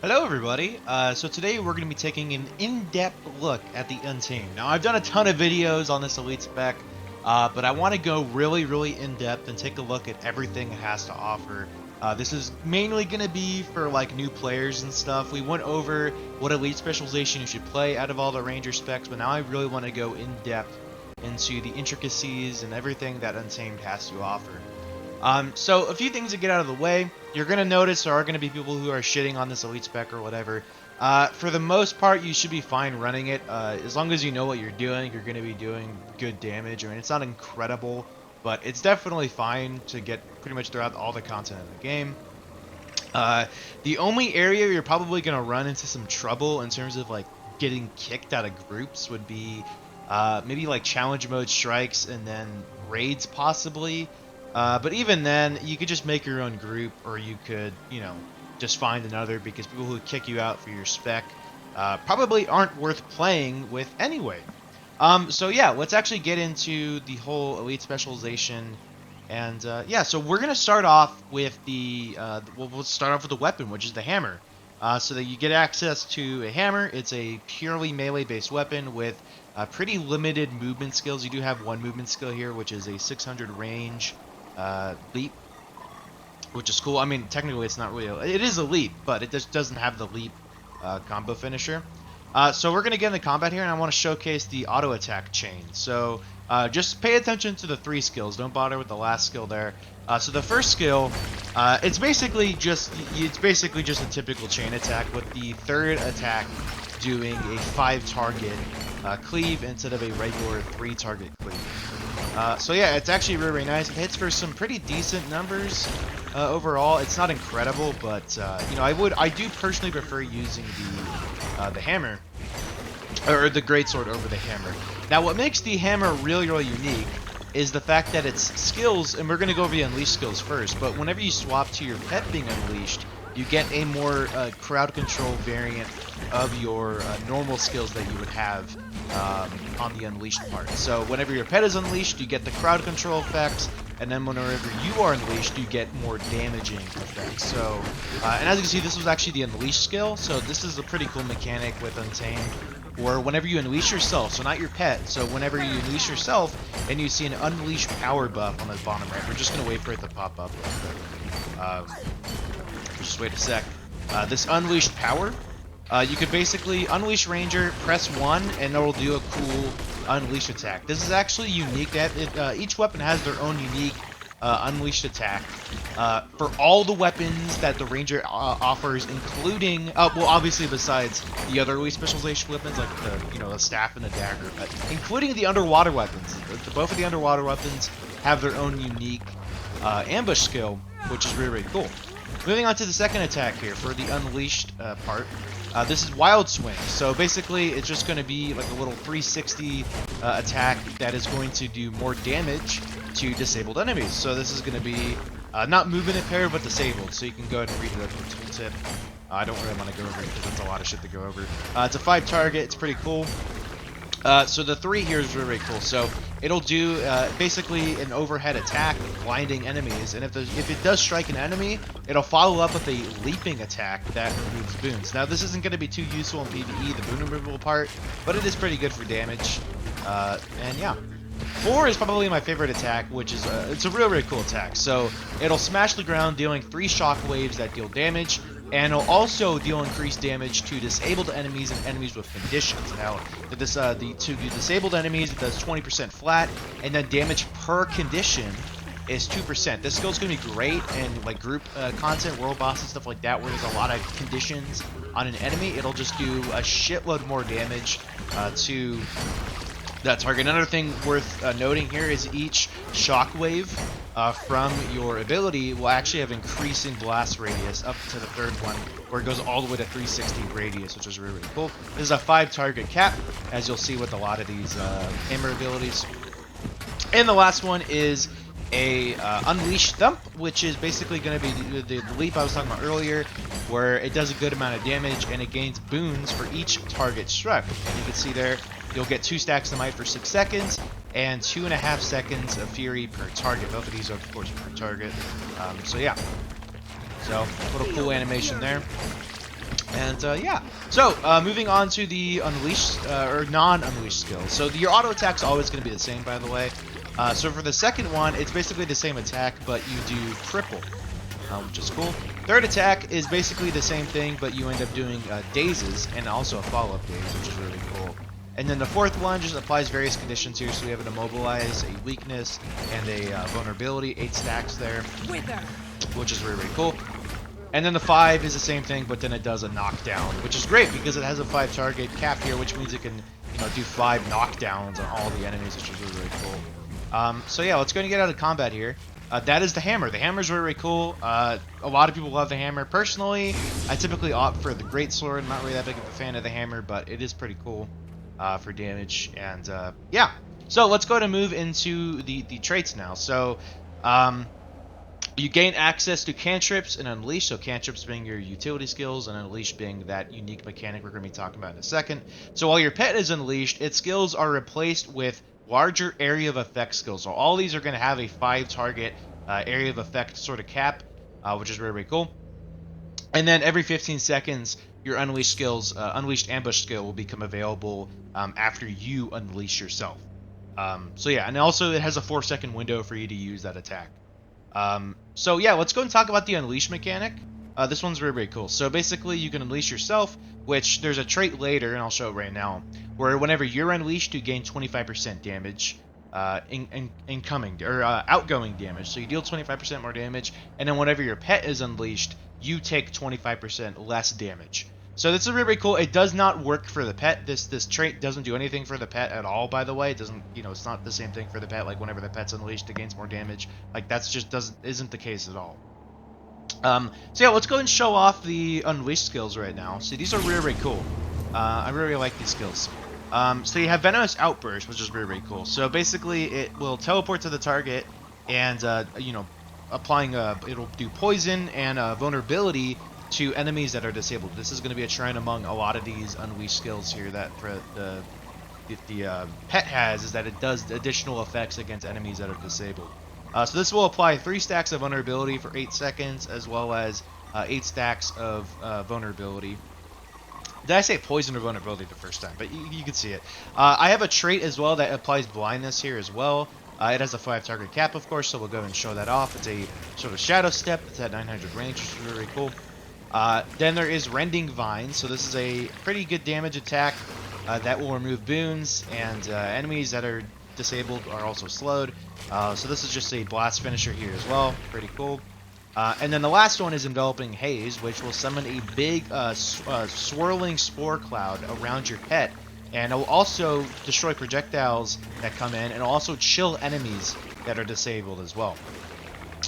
Hello everybody, so today we're going to be taking an in-depth look at the Untamed. Now I've done a ton of videos on this Elite Spec, but I want to go really in-depth and take a look at everything it has to offer. This is mainly going to be for like new players and stuff. We went over what Elite Specialization you should play out of all the Ranger specs, but now I really want to go in-depth into the intricacies and everything that Untamed has to offer. So a few things to get out of the way. You're going to notice there are going to be people who are shitting on this Elite Spec or whatever. For the most part, you should be fine running it. As long as you know what you're doing, you're going to be doing good damage. I mean, it's not incredible, but it's definitely fine to get pretty much throughout all the content in the game. The only area you're probably going to run into some trouble in terms of like getting kicked out of groups would be maybe like challenge mode strikes and then raids possibly. But even then, you could just make your own group, or you could, just find another, because people who kick you out for your spec probably aren't worth playing with anyway. So yeah, let's actually get into the whole Elite Specialization. And yeah, so we're going to start off with we'll start off with the weapon, which is the hammer. So that you get access to a hammer. It's a purely melee-based weapon with pretty limited movement skills. You do have one movement skill here, which is a 600 range leap, which is cool. I mean, technically it's not really it is a leap, but it just doesn't have the leap combo finisher. So we're gonna get into combat here, and I want to showcase the auto attack chain. So just pay attention to the 3 skills. Don't bother with the last skill there. So the first skill, it's basically just a typical chain attack, with the third attack doing a 5 target cleave instead of a regular 3 target cleave. So yeah, it's actually really nice. It hits for some pretty decent numbers overall. It's not incredible, but I do personally prefer using the hammer, or the greatsword over the hammer. Now, what makes the hammer really unique is the fact that its skills, and we're going to go over the unleashed skills first, but whenever you swap to your pet being unleashed, you get a more crowd control variant of your normal skills that you would have on the unleashed part. So whenever your pet is unleashed, you get the crowd control effects, and then whenever you are unleashed, you get more damaging effects. So, and as you can see, this was actually the unleashed skill, so this is a pretty cool mechanic with Untamed, or whenever you unleash yourself, so not your pet, so whenever you unleash yourself and you see an unleashed power buff on the bottom right, we're just going to wait for it to pop up real quick. Just wait a sec. This unleashed power, you could basically unleash Ranger, press 1, and it'll do a cool unleash attack. This is actually unique. That each weapon has their own unique unleashed attack for all the weapons that the Ranger offers, including well, obviously besides the other Elite Specialization weapons like the staff and the dagger, but including the underwater weapons. Both of the underwater weapons have their own unique ambush skill, which is really cool. Moving on to the second attack here for the unleashed part. This is Wild Swing. So basically, it's just going to be like a little 360 attack that is going to do more damage to disabled enemies. So this is going to be not movement impaired, but disabled. So you can go ahead and read it up in the tooltip. I don't really want to go over it because it's a lot of shit to go over. It's a 5 target. It's pretty cool. So the 3 here is really cool. So it'll do basically an overhead attack, blinding enemies, and if it does strike an enemy, it'll follow up with a leaping attack that removes boons. Now this isn't going to be too useful in PvE, the boon removal part, but it is pretty good for damage. And yeah. 4 is probably my favorite attack, which is it's a really cool attack. So it'll smash the ground, dealing 3 shock waves that deal damage, and it'll also deal increased damage to disabled enemies and enemies with conditions. Now, to disabled enemies, it does 20% flat, and then damage per condition is 2%. This skill is going to be great in like group content, world bosses, stuff like that, where there's a lot of conditions on an enemy. It'll just do a shitload more damage to that target. Another thing worth noting here is each shockwave from your ability will actually have increasing blast radius up to the 3rd one, where it goes all the way to 360 radius, which is really cool. This is a 5 target cap, as you'll see with a lot of these hammer abilities. And the last one is a Unleashed Thump, which is basically going to be the leap I was talking about earlier, where it does a good amount of damage and it gains boons for each target struck. And you can see there, you'll get 2 stacks of might for 6 seconds and 2.5 seconds of fury per target. Both of these are, of course, per target. So yeah. So, a little cool animation there. And yeah, so moving on to the unleashed or non-unleashed skills. So your auto attack's always going to be the same, by the way. So for the second one, it's basically the same attack, but you do triple, which is cool. Third attack is basically the same thing, but you end up doing dazes and also a follow-up daze, which is really cool. And then the fourth one just applies various conditions here. So we have an immobilize, a weakness, and a vulnerability. 8 stacks there, which is really, really cool. And then the 5 is the same thing, but then it does a knockdown, which is great because it has a 5 target cap here, which means it can, do 5 knockdowns on all the enemies, which is really, really cool. So yeah, let's go and get out of combat here. That is the hammer. The hammer is really, really cool. A lot of people love the hammer. Personally, I typically opt for the great sword. I'm not really that big of a fan of the hammer, but it is pretty cool for damage. And yeah, so let's go ahead and move into the traits now. So you gain access to cantrips and unleash. So cantrips being your utility skills and unleash being that unique mechanic we're going to be talking about in a second. So while your pet is unleashed, its skills are replaced with larger area of effect skills. So all these are going to have a 5 target area of effect sort of cap, which is really, really cool. And then every 15 seconds, your unleashed skills, unleashed ambush skill will become available after you unleash yourself. So yeah, and also it has a 4-second window for you to use that attack. So yeah, let's go and talk about the unleash mechanic. This one's really, really cool. So basically you can unleash yourself, which there's a trait later, and I'll show it right now, where whenever you're unleashed, you gain 25% damage, incoming, or outgoing damage. So you deal 25% more damage, and then whenever your pet is unleashed, you take 25% less damage. So this is really, really cool. It does not work for the pet. This trait doesn't do anything for the pet at all, by the way. It doesn't, it's not the same thing for the pet, like whenever the pet's unleashed, it gains more damage. Like that's just isn't the case at all. So yeah, let's go and show off the unleashed skills right now. See, these are really, really cool. I really like these skills. So you have Venomous Outburst, which is really, really cool. So basically, it will teleport to the target, and applying it'll do poison and vulnerability to enemies that are disabled. This is going to be a trend among a lot of these unleashed skills here that the pet has, is that it does additional effects against enemies that are disabled. So this will apply 3 stacks of vulnerability for 8 seconds, as well as 8 stacks of vulnerability. Did I say poison or vulnerability the first time? But you can see it. I have a trait as well that applies blindness here as well. It has a 5 target cap, of course, so we'll go and show that off. It's a sort of shadow step. It's at 900 range, which is really, really cool. Then there is Rending Vine. So this is a pretty good damage attack that will remove boons, and enemies that are disabled are also slowed. So this is just a blast finisher here as well. Pretty cool. And then the last one is Enveloping Haze, which will summon a big swirling spore cloud around your pet. And it will also destroy projectiles that come in, and it'll also chill enemies that are disabled as well.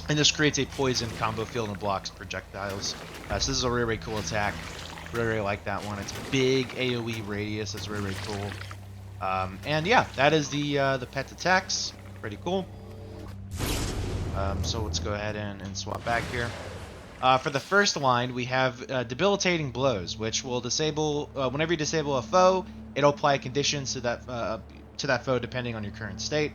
And this creates a poison combo field and blocks projectiles. So this is a really, really cool attack. Really, really like that one. It's big AoE radius. It's really, really cool. And yeah, that is the pet attacks. Pretty cool. So let's go ahead and swap back here. For the first line, we have Debilitating Blows, which will disable whenever you disable a foe, it'll apply conditions to that foe depending on your current state.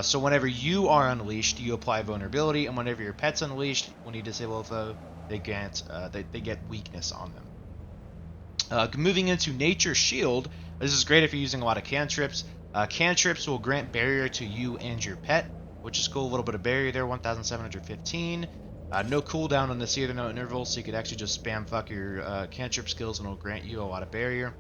So whenever you are unleashed, you apply vulnerability, and whenever your pet's unleashed, when you disable a foe, they get weakness on them. Moving into Nature Shield, this is great if you're using a lot of cantrips. Cantrips will grant barrier to you and your pet, which is cool. A little bit of barrier there, 1,715. No cooldown on this either, no interval, so you could actually just spam fuck your cantrip skills and it'll grant you a lot of barrier.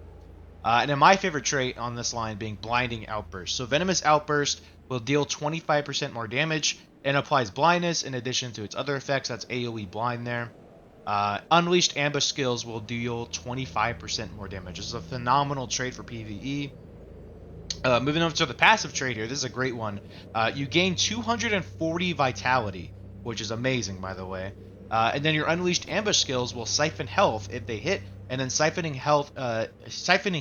And then my favorite trait on this line being Blinding Outburst. So Venomous Outburst will deal 25% more damage and applies blindness in addition to its other effects. That's AoE blind there. Unleashed Ambush skills will deal 25% more damage. This is a phenomenal trait for PvE. Moving over to the passive trait here, this is a great one. You gain 240 vitality, which is amazing, by the way. And then your Unleashed Ambush skills will siphon health if they hit, and then siphoning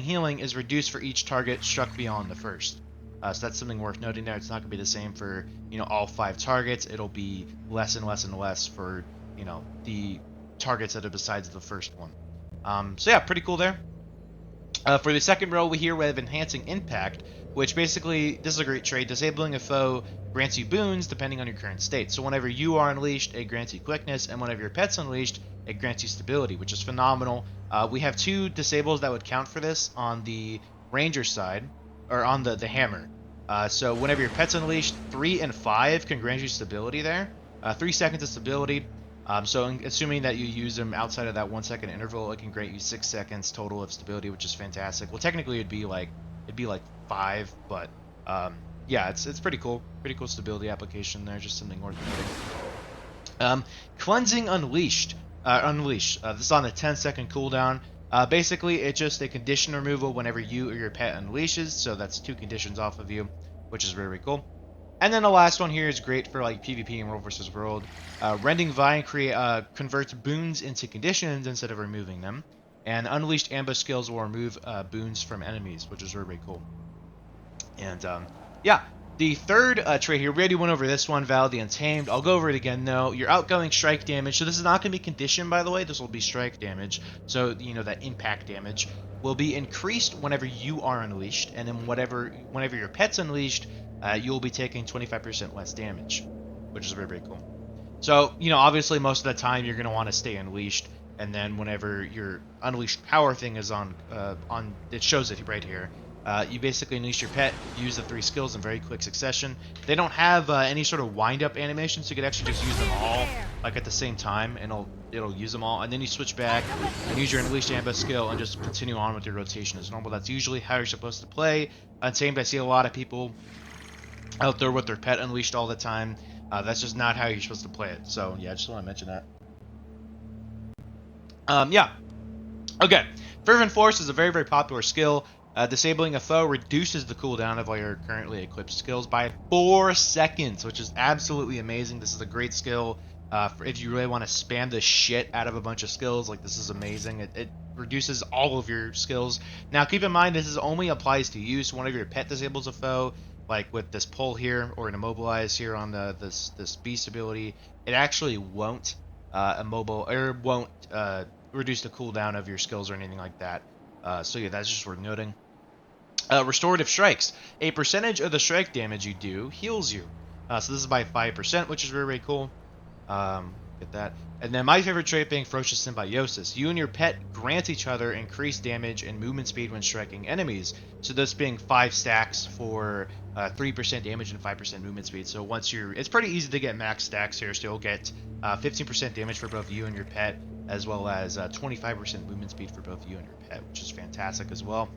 healing is reduced for each target struck beyond the first. So that's something worth noting there. It's not going to be the same for all 5 targets. It'll be less and less and less for the targets that are besides the first one. So yeah, pretty cool there. For the second row, we have Enhancing Impact, which basically, this is a great trait. Disabling a foe grants you boons depending on your current state. So whenever you are unleashed, it grants you quickness, and whenever your pet's unleashed, it grants you stability, which is phenomenal. We have 2 disables that would count for this on the ranger side, or on the hammer. So whenever your pet's unleashed, 3 and 5 can grant you stability there. 3 seconds of stability. So assuming that you use them outside of that 1 second interval, it can grant you 6 seconds total of stability, which is fantastic. Well, technically it'd be like 5, but yeah, it's pretty cool. Pretty cool stability application there. Just something worth noting. Cleansing Unleashed. This is on a 10-second cooldown. Basically, it's just a condition removal whenever you or your pet unleashes. So that's 2 conditions off of you, which is very cool. And then the last one here is great for like PvP and World vs. World. Rending Vine converts boons into conditions instead of removing them. And Unleashed Ambush skills will remove boons from enemies, which is very cool. And yeah, the third trait here, we already went over this one, Valid the Untamed. I'll go over it again though. Your outgoing strike damage, so this is not going to be conditioned, by the way, this will be strike damage. So, you know, that impact damage will be increased whenever you are unleashed, and then whenever your pet's unleashed, you'll be taking 25% less damage, which is very cool. So, you know, obviously most of the time you're going to want to stay unleashed, and then whenever your unleashed power thing is on it shows it right here. You basically unleash your pet, use the 3 skills in very quick succession. They don't have any sort of wind-up animation, so you could actually just use them all like at the same time, and it'll use them all. And then you switch back and use your Unleashed Ambush skill and just continue on with your rotation as normal. That's usually how you're supposed to play Untamed. I see a lot of people out there with their pet unleashed all the time. That's just not how you're supposed to play it. So yeah, I just want to mention that. Yeah. Okay. Fervent Force is a very popular skill. Disabling a foe reduces the cooldown of all your currently equipped skills by 4 seconds, which is absolutely amazing. This is a great skill for if you really want to spam the shit out of a bunch of skills. Like, this is amazing. It reduces all of your skills. Now, keep in mind, this is only applies to you. So whenever your pet disables a foe, like with this pull here or an immobilize here on this beast ability, it actually won't reduce the cooldown of your skills or anything like that. So yeah, that's just worth noting. Restorative Strikes. A percentage of the strike damage you do heals you. So this is by 5%, which is very cool. Get that. And then my favorite trait being Ferocious Symbiosis. You and your pet grant each other increased damage and movement speed when striking enemies. So this being 5 stacks for 3% damage and 5% movement speed. So once it's pretty easy to get max stacks here. So you'll get 15% damage for both you and your pet, as well as 25% movement speed for both you and your pet, which is fantastic as well.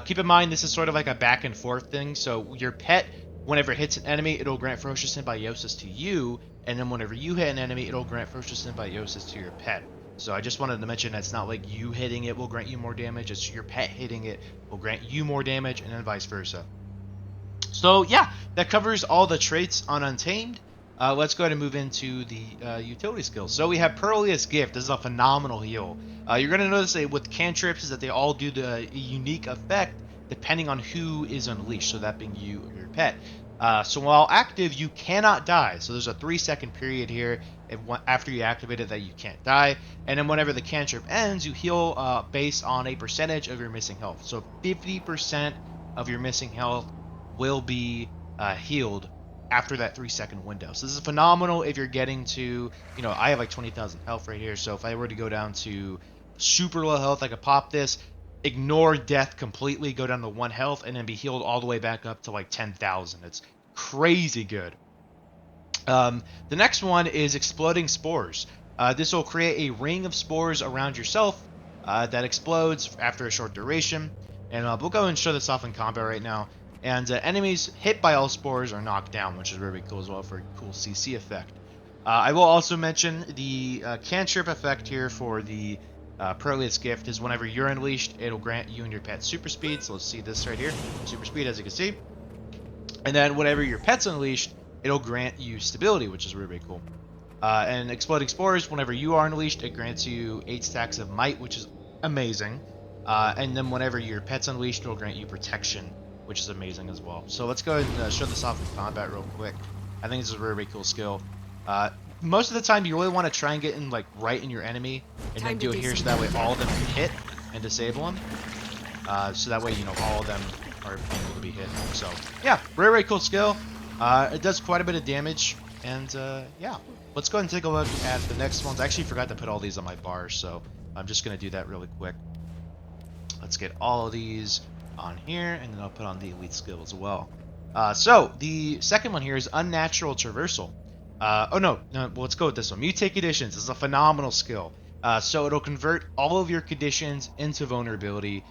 Keep in mind, this is sort of like a back and forth thing. So your pet, whenever it hits an enemy, it'll grant Ferocious Symbiosis to you, and then whenever you hit an enemy, it'll grant Ferocious Symbiosis to your pet. So I just wanted to mention that it's not like you hitting it will grant you more damage, it's your pet hitting it will grant you more damage, and then vice versa. So yeah, that covers all the traits on Untamed. Let's go ahead and move into the utility skills. So we have Pearliest Gift. This is a phenomenal heal. You're going to notice that with cantrips is that they all do the unique effect depending on who is unleashed, so that being you or your pet. So while active, you cannot die. So there's a 3-second period here after you activate it that you can't die. And then whenever the cantrip ends, you heal based on a percentage of your missing health. So 50% of your missing health will be healed after that 3-second window. So this is phenomenal if you're getting to, you know, I have like 20,000 health right here. So if I were to go down to super low health, I could pop this, ignore death completely, go down to 1 health, and then be healed all the way back up to like 10,000. It's crazy good. The next one is Exploding Spores. This will create a ring of spores around yourself that explodes after a short duration. And we'll go and show this off in combat right now. And enemies hit by all spores are knocked down, which is very cool as well for a cool CC effect. I will also mention the cantrip effect here for the Pearliest Gift is whenever you're unleashed, it'll grant you and your pet super speed. So let's see this right here, super speed, as you can see. And then whenever your pet's unleashed, it'll grant you stability, which is really cool. And Exploding Spores, whenever you are unleashed, it grants you 8 stacks of might, which is amazing. And then whenever your pet's unleashed, it'll grant you protection, which is amazing as well. So let's go ahead and show this off in combat real quick. I think this is a really cool skill. Most of the time, you really want to try and get in like right in your enemy, and then do it here, so that way all of them can hit and disable them. So that way, you know, all of them are able to be hit. So yeah, very cool skill. It does quite a bit of damage, and yeah. let's go ahead and take a look at the next ones. I actually forgot to put all these on my bars, so I'm just going to do that really quick. Let's get all of these on here, and then I'll put on the elite skill as well. So the second one here is Unnatural Traversal. Oh no, well, let's go with this one. Mutate Conditions. This is a phenomenal skill. So it'll convert all of your conditions into vulnerability.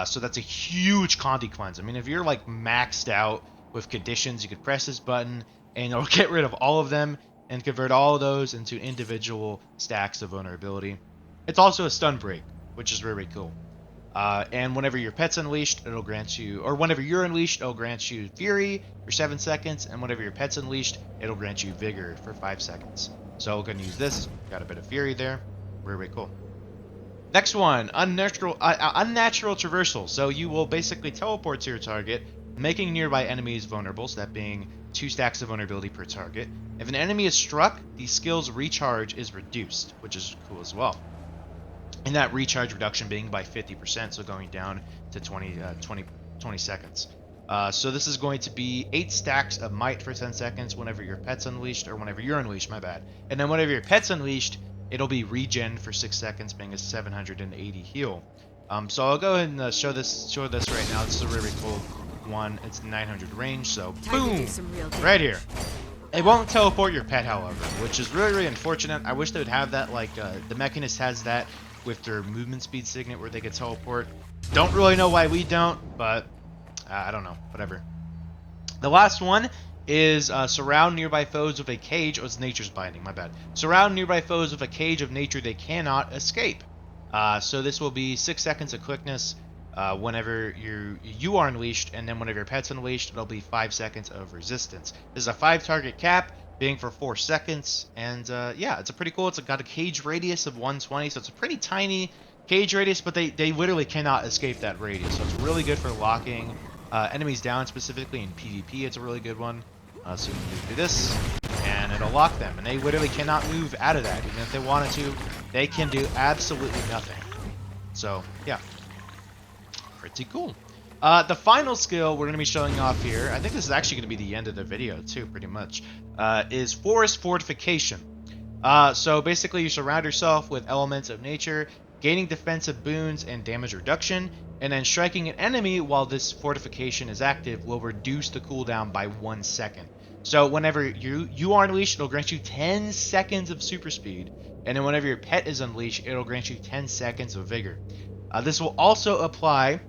So that's a huge conti cleanse. I mean, if you're like maxed out with conditions, you could press this button and it'll get rid of all of them and convert all of those into individual stacks of vulnerability. It's also a stun break, which is really cool. And whenever your pet's unleashed, it'll grant you, or whenever you're unleashed, it'll grant you Fury for 7 seconds, and whenever your pet's unleashed, it'll grant you Vigor for 5 seconds. So we're going to use this. Got a bit of Fury there. Really cool. Next one, Unnatural Traversal. So you will basically teleport to your target, making nearby enemies vulnerable, so that being 2 stacks of vulnerability per target. If an enemy is struck, the skill's recharge is reduced, which is cool as well. And that recharge reduction being by 50%, so going down to 20 seconds. So this is going to be 8 stacks of might for 10 seconds whenever your pet's unleashed, or whenever you're unleashed, my bad. And then whenever your pet's unleashed, it'll be regen for 6 seconds, being a 780 heal. So I'll go ahead and show this right now. This is a really cool one. It's 900 range, so boom, right here. It won't teleport your pet, however, which is really, really unfortunate. I wish they would have that, like the Mechanist has that with their movement speed signet where they could teleport. Don't really know why we don't, but I don't know, whatever. The last one is surround nearby foes with a cage. Oh, it's Nature's Binding, my bad. Surround nearby foes with a cage of nature they cannot escape. So this will be 6 seconds of quickness whenever you are unleashed, and then whenever your pet's unleashed, it'll be 5 seconds of resistance. This is a 5 target cap, being for 4 seconds, and yeah, it's a pretty cool. It's got a cage radius of 120, so it's a pretty tiny cage radius, but they literally cannot escape that radius, so it's really good for locking enemies down, specifically in PvP. It's a really good one. So you can do this, and it'll lock them, and they literally cannot move out of that. Even if they wanted to, they can do absolutely nothing. So yeah, pretty cool. The final skill we're going to be showing off here, I think this is actually going to be the end of the video too, pretty much, is Fortification. So basically you surround yourself with elements of nature, gaining defensive boons and damage reduction, and then striking an enemy while this fortification is active will reduce the cooldown by 1 second. So whenever you are unleashed, it'll grant you 10 seconds of super speed, and then whenever your pet is unleashed, it'll grant you 10 seconds of vigor. This will also apply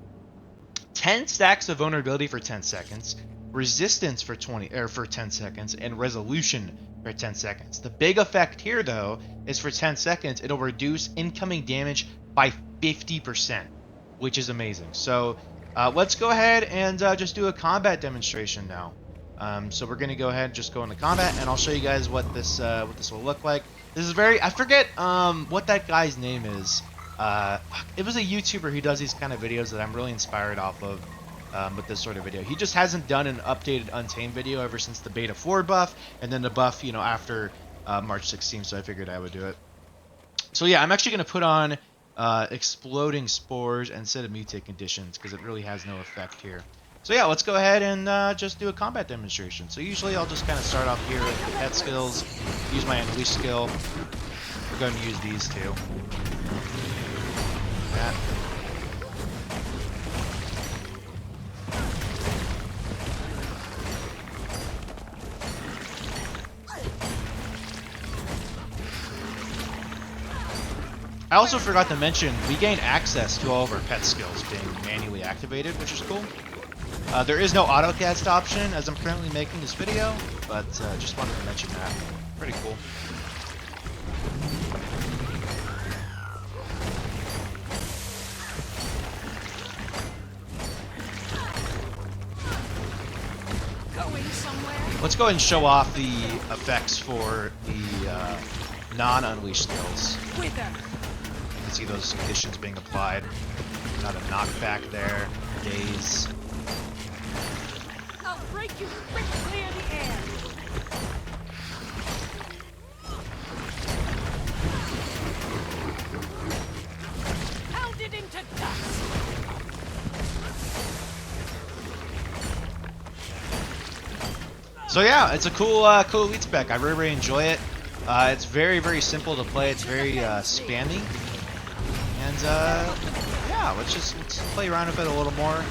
10 stacks of vulnerability for 10 seconds, resistance for 10 seconds, and resolution for 10 seconds. The big effect here, though, is for 10 seconds, it'll reduce incoming damage by 50%, which is amazing. So let's go ahead and just do a combat demonstration now. So we're gonna go ahead and just go into combat, and I'll show you guys what this will look like. This is I forget what that guy's name is. It was a YouTuber who does these kind of videos that I'm really inspired off of with this sort of video. He just hasn't done an updated Untamed video ever since the Beta 4 buff, and then the buff, after March 16th, so I figured I would do it. So yeah, I'm actually going to put on Exploding Spores instead of Mutate Conditions, because it really has no effect here. So yeah, let's go ahead and just do a combat demonstration. So usually I'll just kind of start off here with the pet skills, use my Unleash skill. We're going to use these two. That. I also forgot to mention, we gain access to all of our pet skills being manually activated, which is cool. There is no autocast option as I'm currently making this video, but just wanted to mention that. Pretty cool. Let's go ahead and show off the effects for the non-unleashed skills. You can see those conditions being applied. Got a knockback there. Daze. I'll break you quick, clear the air. Pounded into dust. So yeah, it's a cool elite spec. I really, really enjoy it. It's very, very simple to play. It's very spammy. And yeah, let's play around with it a little more,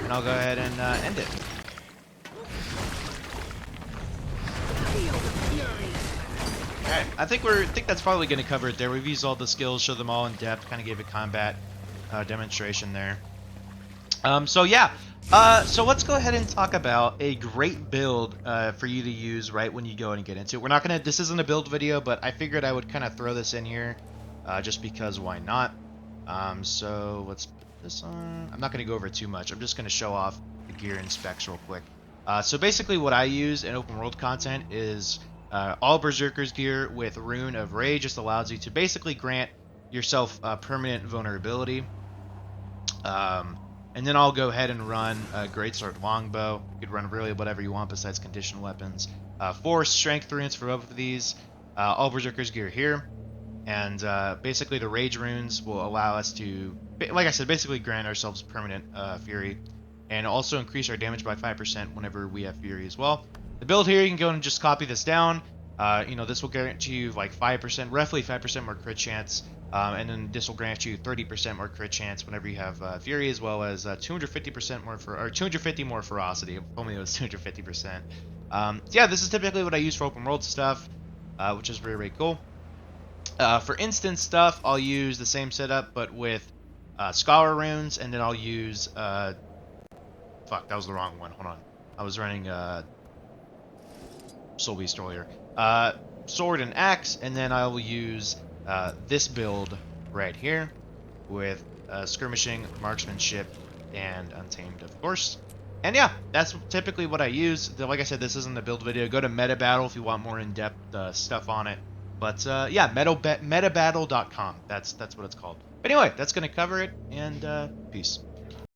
and I'll go ahead and end it. Alright, I think that's probably going to cover it there. We've used all the skills, showed them all in depth, kind of gave a combat demonstration there. So yeah, so let's go ahead and talk about a great build for you to use right when you go and get into it. We're not gonna, this isn't a build video, but I figured I would kind of throw this in here just because why not. So let's put this on. I'm not gonna go over it too much. I'm just gonna show off the gear and specs real quick. So basically what I use in open world content is all Berserker's gear with Rune of Rage. Just allows you to basically grant yourself permanent vulnerability. And then I'll go ahead and run Greatsword Longbow. You could run really whatever you want besides conditioned weapons. 4 strength runes for both of these. All Berserker's gear here. And basically the Rage runes will allow us to, like I said, basically grant ourselves permanent Fury. And also increase our damage by 5% whenever we have Fury as well. The build here, you can go and just copy this down. You know, this will guarantee you like 5%, roughly 5% more crit chance. And then this will grant you 30% more crit chance whenever you have Fury, as well as 250% more or 250 more ferocity. If only it was 250%. So yeah, this is typically what I use for open world stuff, which is very, very cool. For instance stuff, I'll use the same setup, but with Scholar runes, and then I'll use fuck, that was the wrong one. Hold on, I was running Soul Beast earlier. Sword and axe, and then I will use this build right here with skirmishing, marksmanship, and untamed, of course. And yeah, that's typically what I use. Like I said, this isn't a build video. Go to Meta Battle if you want more in-depth stuff on it. But yeah, metabattle.com. That's what it's called. But anyway, that's gonna cover it, and peace.